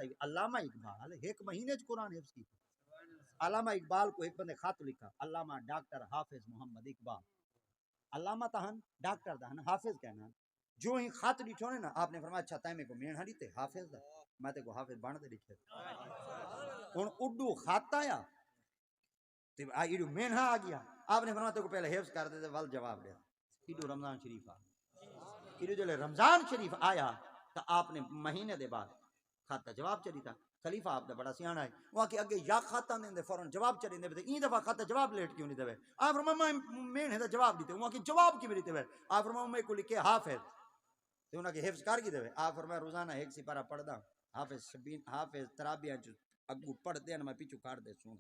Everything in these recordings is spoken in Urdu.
صحیح علامہ اقبال ایک مہینے چ قرآن حفظ کی. علامہ اقبال کو ایک بندے خط لکھا, علامہ ڈاکٹر حافظ محمد اقبال. علامہ تہن ڈاکٹر دہن حافظ کہنا. جو ہی خط لکھو نا آپ نے فرمایا اچھا تائیں میں کو مین ہڑی تے حافظ دا, میں تے کو حافظ بن دے لکھے. ہن اڈو خط آیا تے ایڈو مینہ آ گیا. آپ نے فرمایا تے کو پہلے حفظ کر دے تے ول جواب دے. ایڈو رمضان شریف آ ایڈو جلے رمضان شریف آیا تو آپ نے مہینے دے بعد خط دا جواب چلی تھا. خلیفہ آپ دا بڑا سیاںا ہے, وہاں کہ اگے یا خط آندے دے فوراً جواب چلی دے, این دفعہ خط دا جواب لیٹ کیوں نہیں دے. آپ فرمایا میں مین ہے دا جواب دیتے, وہاں کہ جواب کی بھی دیتے. آپ فرمایا میں کو لکھے حافظ تے انہاں کے حفظ کر کی دے. آپ فرمایا روزانہ ایک سپارہ پڑھدا حافظ شبین حافظ ترابیاں چ اگو پڑھ دے میں پیچھے کاٹ دے سوں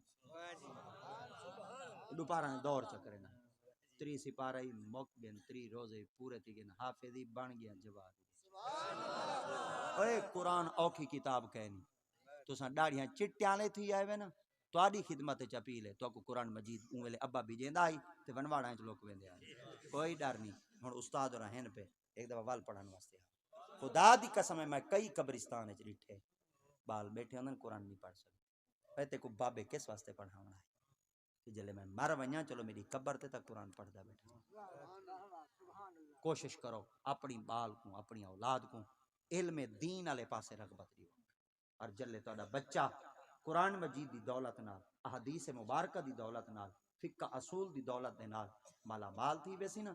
دوپہر دور چکرے نا 3 سپارہ ہی مک گن 3 روزے پورے تھی گن حافظی بن گیا جواب. اے قرآن اوکھی کتاب کہنی تساں ڈاڑیاں چٹیاں لے تھی آئے وے نا تواڈی خدمت چ اپیل ہے. تو کو قرآن مجید اون ویلے ابا بھی جیندا آئی تے ونواڑاں چ لوک ویندے آئے, کوئی ڈر نہیں. ہن استاد اور ہیں پہ ایک دفعہ ول پڑھن واسطے خدا دی قسم ہے میں کئی قبرستان وچ ڈٹھے بال بیٹھے ہوندے قرآن نہیں پڑھ سکتے. اے تے کو بابے کس واسطے پڑھاونا ہے کہ جلے میں مر ونجاں چلو میری قبر تے تک قرآن پڑھدا بیٹھا. کوشش کرو اپنی بال کو اپنی اولاد کو علم دین والے پاسے رغبت دیو, اور جلے تہاڈا بچہ قرآن مجید دی دولت نال احادیث مبارکہ دی دولت نال فقہ اصول دی دولت دے نال مالا مال تھی ویسی نا